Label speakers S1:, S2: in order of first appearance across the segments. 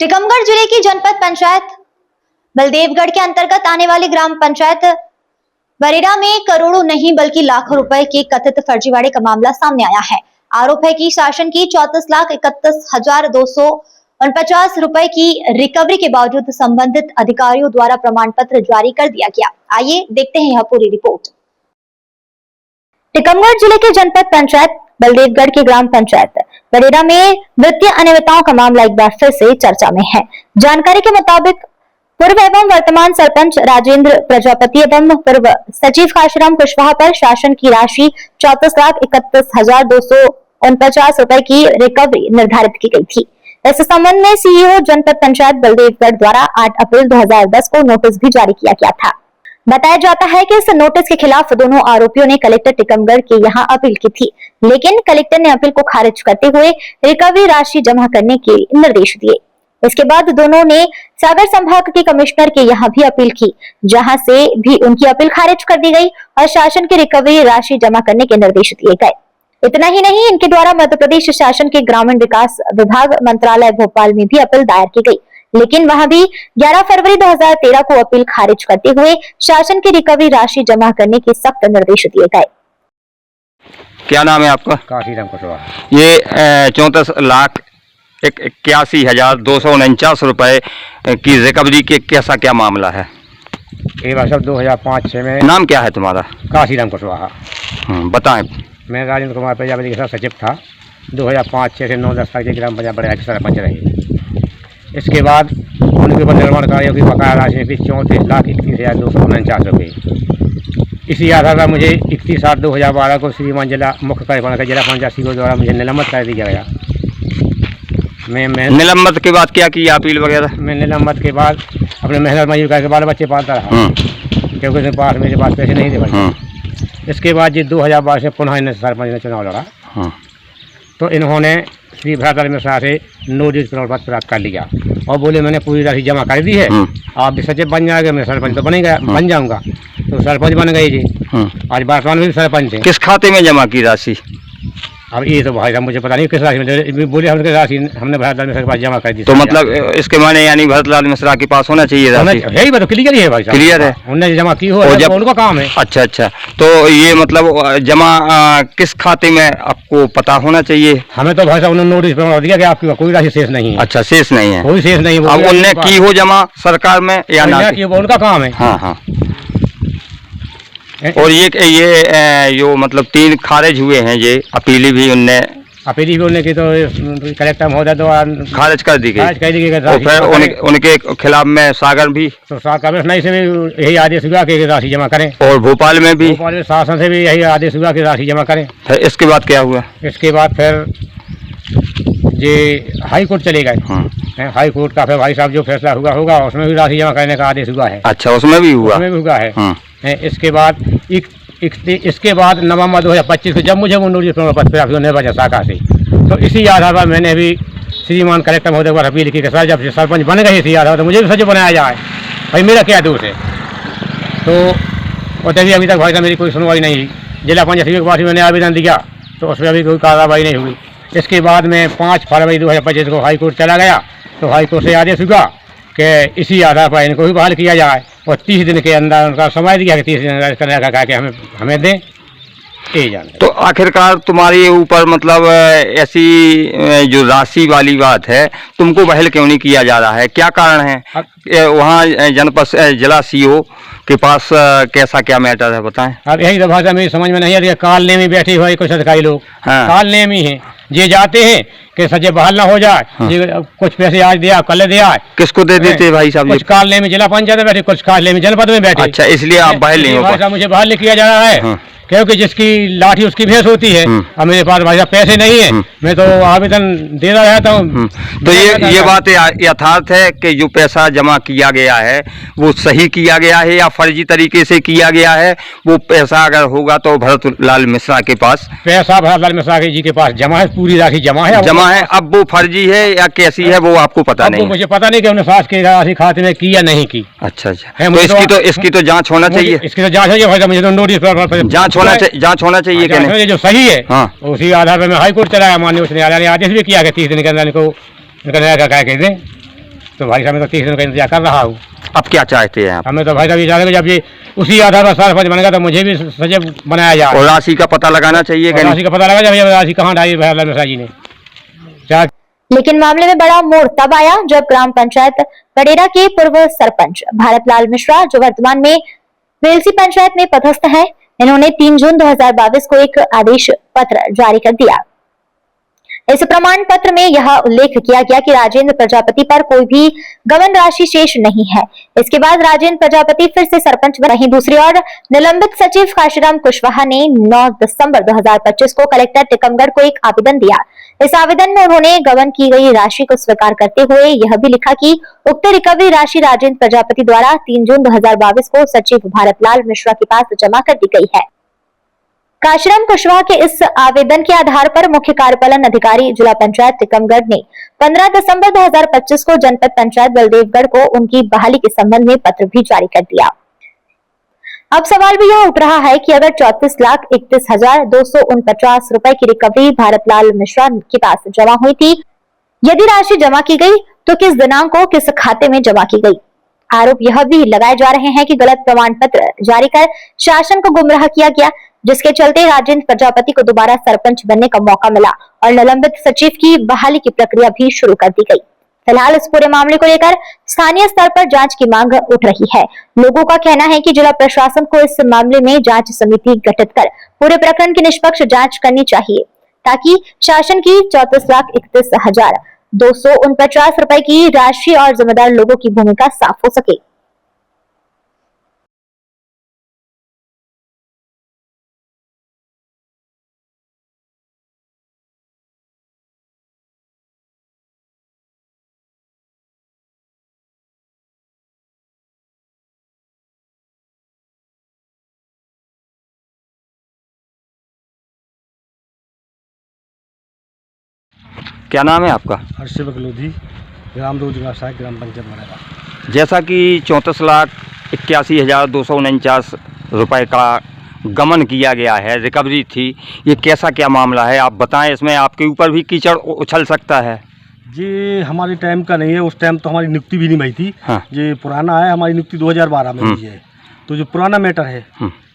S1: टीकमगढ़ जिले की जनपद पंचायत बलदेवगढ़ के अंतर्गत आने वाली ग्राम पंचायत बरेरा में करोड़ों नहीं बल्कि लाखों रुपए के कथित फर्जीवाड़े का मामला सामने आया है। आरोप है कि शासन की 34,31,249 रुपए की रिकवरी के बावजूद संबंधित अधिकारियों द्वारा प्रमाण पत्र जारी कर दिया गया। आइए देखते हैं यह पूरी रिपोर्ट। टीकमगढ़ जिले के जनपद पंचायत बलदेवगढ़ की ग्राम पंचायत बरेरा में वित्तीय अनियमितताओं का मामला एक बार फिर से चर्चा में है। जानकारी के मुताबिक पूर्व एवं वर्तमान सरपंच राजेंद्र प्रजापति एवं पूर्व सचिव काशीराम कुशवाहा पर शासन की राशि 34,31,249 रुपए की रिकवरी निर्धारित की गई थी। इस संबंध में सीईओ जनपद पंचायत बलदेवगढ़ द्वारा 8 अप्रैल 2010 को नोटिस भी जारी किया गया था। बताया जाता है कि इस नोटिस के खिलाफ दोनों आरोपियों ने कलेक्टर टीकमगढ़ के यहां अपील की थी, लेकिन कलेक्टर ने अपील को खारिज करते हुए रिकवरी राशि जमा करने के निर्देश दिए। इसके बाद दोनों ने सागर संभाग के कमिश्नर के यहाँ भी अपील की, जहां से भी उनकी अपील खारिज कर दी गई और शासन की रिकवरी राशि जमा करने के निर्देश दिए गए। इतना ही नहीं, इनके द्वारा मध्य प्रदेश शासन के ग्रामीण विकास विभाग मंत्रालय भोपाल में भी अपील दायर की गई, लेकिन वहां भी 11 फरवरी 2013 को अपील खारिज करते हुए शासन की रिकवरी राशि जमा करने के सख्त निर्देश दिए गए।
S2: क्या नाम है आपका?
S3: काशीराम कुशवाहा।
S2: ये 34,81,249 रुपए की रिकवरी के कैसा क्या मामला है?
S3: ये भाई साहब 2005-6 में।
S2: नाम क्या है तुम्हारा?
S3: काशीराम कुशवाहा।
S2: बताएं।
S3: मैं राजेंद्र कुमार प्रजापति के साथ सचिव था। 2005-6 से 9-10 तक के ग्राम पंचायत बड़े सरपंच रहे। इसके बाद उनके ऊपर निर्माण कार्यों की बकाया राशि थी 34,31,249 रुपये। इसी आधार पर मुझे 31/8/2012 को श्रीमान जिला मुख्य कार्यपालक जिला पंचायत सीईओ द्वारा मुझे निलंबित कर दिया गया। मैं
S2: निलंबित के बाद क्या किया? अपील वगैरह?
S3: मैं निलंबित के बाद अपने मेहनत मजदूर करके बाल बच्चे पालता रहा, क्योंकि मेरे पास पैसे नहीं थे भाई। इसके बाद जी 2012 से पुनः इन्हें सरपंच ने चुनाव लड़ा, तो इन्होंने श्री भरातलाल मिश्रा से नोटिस प्रमाण पत्र प्राप्त कर लिया और बोले मैंने पूरी राशि जमा कर दी है, आप भी सचिव बन जाएंगे। मैं सरपंच तो बन जाऊंगा, तो सरपंच बन गए जी। आज वर्तमान में भी सरपंच है।
S2: किस खाते में जमा की राशि?
S3: अब ये तो भाई साहब मुझे पता नहीं किस राशि में बोले, हमने राशि हमने भरतलाल मिश्रा के पास जमा कर दी।
S2: तो मतलब इसके माने यानी भरतलाल मिश्रा के पास होना चाहिए राशि?
S3: यही बात क्लियर ही है भाई साहब,
S2: क्लियर है।
S3: उन्होंने जमा की हो, जब उनका काम है।
S2: अच्छा, तो ये मतलब जमा किस खाते में आपको पता होना चाहिए?
S3: हमें तो भाई साहब उन्होंने नोटिस प्रमाण दिया कि आपकी कोई राशि शेष नहीं है।
S2: अच्छा, शेष नहीं है,
S3: कोई शेष नहीं है।
S2: अब उनने की हो जमा सरकार में या ना की?
S3: वो उनका काम है।
S2: हाँ। और ये जो मतलब 3 खारिज हुए हैं, ये अपीली भी उनने की तो कलेक्टर महोदय द्वारा खारिज कर दी गई। तो फिर उनके खिलाफ में सागर भी, तो
S3: सागर से भी यही आदेश हुआ कि राशि जमा करें,
S2: और भोपाल में भी
S3: शासन से भी यही आदेश हुआ कि राशि जमा करें।
S2: इसके बाद क्या हुआ?
S3: इसके बाद फिर ये हाई कोर्ट चले गए। हाई कोर्ट का फिर भाई साहब जो फैसला होगा उसमें भी राशि जमा करने का आदेश हुआ है।
S2: अच्छा, उसमें भी हुआ?
S3: उसमें भी हुआ है। इसके बाद नवंबर 2025 को जब मुझे वो नोटिस प्रमाण पत्र प्राप्त होने वजह शाखा से, तो इसी आधार पर मैंने भी श्रीमान कलेक्टर महोदय पर अपील की कि सर जब सरपंच बन गए इसी आधार तो मुझे भी सचिव बनाया जाए, भाई मेरा क्या दोष है। तो और तभी अभी तक भाई साहब मेरी कोई सुनवाई नहीं हुई। जिला पंचायत के पास मैंने आवेदन दिया तो उसमें अभी कोई कार्रवाई नहीं हुई। इसके बाद में 5 फरवरी 2025 को हाई कोर्ट चला गया, तो हाई कोर्ट से आदेश हुआ कि इसी आधार पर इनको भी बहाल किया जाए, और 30 दिन के अंदर उनका समय दिया कि 30 दिन करने का कहा कि हमें दें।
S2: तो आखिरकार तुम्हारे ऊपर मतलब ऐसी जो राशि वाली बात है, तुमको बहल क्यों नहीं किया जा रहा है? क्या कारण है? वहाँ जनपद जिला सीईओ के पास कैसा क्या मैटर है, बताएं।
S3: अब यही तो भाषा मेरी समझ में नहीं आ रही है। काल में बैठे हुए कुछ अधिकारी लोग काल नेम ही है, ये जाते हैं कि सचिव बहाल ना हो जाए। कुछ पैसे आज दिया, कल दिया।
S2: किसको दे देते भाई साहब?
S3: कुछ काल में जिला पंचायत में बैठे, कुछ काल में जनपद में बैठे।
S2: अच्छा, इसलिए आप बहाल नहीं हो पाए?
S3: मुझे बहाल नहीं किया जा रहा है, क्योंकि जिसकी लाठी उसकी भैंस होती है। अब मेरे पास भाई साहब पैसे नहीं है, मैं तो आवेदन दे रहता हूँ।
S2: तो ये बात यथार्थ है कि जो पैसा जमा किया गया है वो सही किया गया है या फर्जी तरीके से किया गया है? वो पैसा अगर होगा तो भरतलाल मिश्रा के पास
S3: पैसा भरतलाल मिश्रा जी के पास जमा है, पूरी राशि जमा है।
S2: अब वो फर्जी है या कैसी है वो आपको पता नहीं?
S3: मुझे पता नहीं कि उन्होंने सास की राशि खाते में की या नहीं की।
S2: अच्छा, तो इसकी तो जाँच होना चाहिए।
S3: इसकी तो जाँच है भाई साहब, मुझे तो नोटिस
S2: जांच होना चाहिए।
S3: कहने जो सही है उसी आधार पर मैं हाई कोर्ट चलाया। माननीय उच्च न्यायालय ने आदेश भी किया कि 30 दिन के अंदर इनको तो भाई साहब मैं तो 30 दिन का इंतजार कर रहा हूँ।
S2: अब क्या चाहते हैं आप?
S3: हमें तो भाई साहब ये चाहते हैं जब ये उसी आधार पर सरपंच बनेगा तो मुझे भी सचिव बनाया जाए।
S2: और राशि का पता लगाना चाहिए कि
S3: राशि का पता लगा जब ये राशि कहाँ डाली भैरलाल मिश्रा जी ने। क्या
S1: लेकिन मामले में बड़ा मोड़ तब आया जब ग्राम पंचायत पडेरा के पूर्व सरपंच भारतलाल मिश्रा, जो वर्तमान में वेलसी पंचायत में पदस्थ है, इन्होंने 3 जून 2022 को एक आदेश पत्र जारी कर दिया। इस प्रमाण पत्र में यह उल्लेख किया गया कि राजेंद्र प्रजापति पर कोई भी गबन राशि शेष नहीं है। इसके बाद राजेंद्र प्रजापति फिर से सरपंच बने। वहीं दूसरी ओर निलंबित सचिव काशीराम कुशवाहा ने 9 दिसंबर 2025 को कलेक्टर टीकमगढ़ को एक आवेदन दिया। इस आवेदन में उन्होंने गबन की गई राशि को स्वीकार करते हुए यह भी लिखा कि उक्त रिकवरी राशि राजेंद्र प्रजापति द्वारा 3 जून 2022 को सचिव भारतलाल मिश्रा के पास जमा कर दी गई है। काशीराम कुशवाहा के इस आवेदन के आधार पर मुख्य कार्यपालन अधिकारी जिला पंचायत टीकमगढ़ ने 15 दिसंबर 2025 को जनपद पंचायत बलदेवगढ़ को उनकी बहाली के संबंध में पत्र भी जारी कर दिया। अब सवाल भी यह उठ रहा है कि अगर 34,31,249 रुपए की रिकवरी भारतलाल मिश्रा के पास जमा हुई थी, यदि राशि जमा की गई तो किस दिनांक को किस खाते में जमा की गई? आरोप यह भी लगाए जा रहे हैं कि गलत प्रमाण पत्र जारी कर शासन को गुमराह किया गया, जिसके चलते राजेंद्र प्रजापति को दोबारा सरपंच बनने का मौका मिला और निलंबित सचिव की बहाली की प्रक्रिया भी शुरू कर दी गई। फिलहाल इस पूरे मामले को लेकर स्थानीय स्तर पर जांच की मांग उठ रही है। लोगों का कहना है कि जिला प्रशासन को इस मामले में जांच समिति गठित कर पूरे प्रकरण की निष्पक्ष जांच करनी चाहिए, ताकि शासन की 34,31,249 रुपए की राशि और जिम्मेदार लोगों की भूमिका साफ हो सके।
S2: क्या नाम है आपका?
S4: हर्षिवक लोधी, ग्राम रोजगार सहायक, ग्राम पंचायत बनेगा।
S2: जैसा कि 34,81,249 रुपए का गमन किया गया है, रिकवरी थी, ये कैसा क्या मामला है आप बताएं। इसमें आपके ऊपर भी कीचड़ उछल सकता है।
S4: ये हमारे टाइम का नहीं है, उस टाइम तो हमारी नियुक्ति भी नहीं हुई थी।
S2: हाँ।
S4: ये पुराना है, हमारी नियुक्ति 2012 में हुई है। तो जो पुराना मैटर है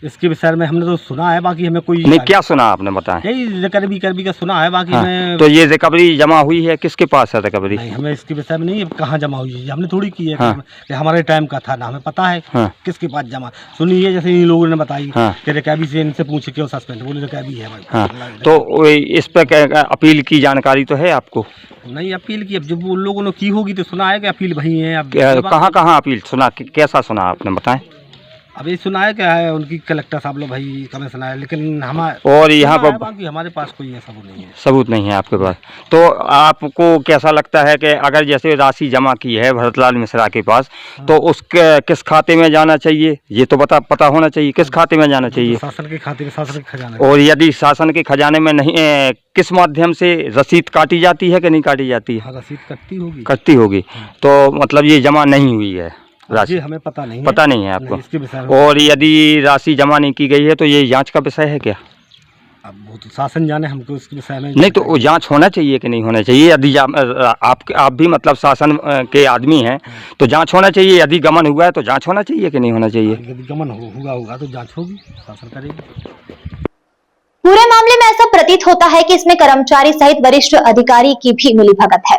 S4: इसके विषय में हमने तो सुना है, बाकी हमें कोई
S2: नहीं। क्या सुना आपने बताएं?
S4: यही रिकवरी का सुना है, बाकी
S2: हाँ।
S4: हमें
S2: तो ये रिकवरी जमा हुई है, किसके पास है रिकवरी?
S4: नहीं, हमें इसके विषय में नहीं कहाँ जमा हुई है, हमने थोड़ी की है।
S2: हाँ।
S4: कि हमारे टाइम का था ना, हमें पता है।
S2: हाँ।
S4: किसके पास जमा सुनिए, जैसे इन लोगों ने बताई।
S2: हाँ।
S4: कि रिकवरी से इनसे पूछे क्यों सस्पेंड, बोले रिकवरी है भाई।
S2: हाँ। तो इस पर अपील की जानकारी तो है आपको?
S4: नहीं, अपील की अब जब उन लोगों ने की होगी तो सुना है कि अपील भई है। अब
S2: कहाँ कहाँ अपील सुना, कैसा सुना आपने बताएं?
S4: अब ये सुना है क्या है, उनकी कलेक्टर साहब लोग भाई कमें सुना है, लेकिन हमारे
S2: और यहाँ पर
S4: बाकी हमारे पास कोई ऐसा वो नहीं है,
S2: सबूत नहीं है आपके पास। तो आपको कैसा लगता है कि अगर जैसे राशि जमा की है भरतलाल मिश्रा के पास, तो उसके किस खाते में जाना चाहिए? ये तो पता होना चाहिए किस खाते में जाना चाहिए।
S4: शासन के खाते में, शासन के खजाने।
S2: और यदि शासन के खजाने में नहीं, किस माध्यम से रसीद काटी जाती है कि नहीं काटी जाती है?
S4: हाँ, रसीद
S2: कटती होगी। तो मतलब ये जमा नहीं हुई है राशि?
S4: हमें पता नहीं
S2: है आपको?
S4: इसके विषय में।
S2: और यदि राशि जमा नहीं की गई है तो ये जांच का विषय है क्या?
S4: अब वो तो शासन जाने, हमको इसके विषय में
S2: नहीं। तो वो जांच होना चाहिए कि नहीं होना चाहिए? यदि आप भी मतलब शासन के आदमी हैं तो जांच होना चाहिए। यदि गमन हुआ है तो जांच होना चाहिए कि नहीं होना चाहिए?
S4: यदि गमन होगा तो जांच होगी, शासन करेगी।
S1: पूरे मामले में ऐसा प्रतीत होता है कि इसमें कर्मचारी सहित वरिष्ठ अधिकारी की भी मिलीभगत है,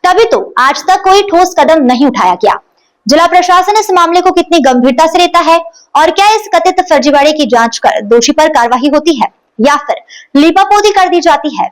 S1: तभी तो आज तक कोई ठोस कदम नहीं उठाया गया। जिला प्रशासन इस मामले को कितनी गंभीरता से लेता है और क्या इस कथित फर्जीवाड़े की जांच कर दोषी पर कार्रवाई होती है या फिर लीपापोती कर दी जाती है,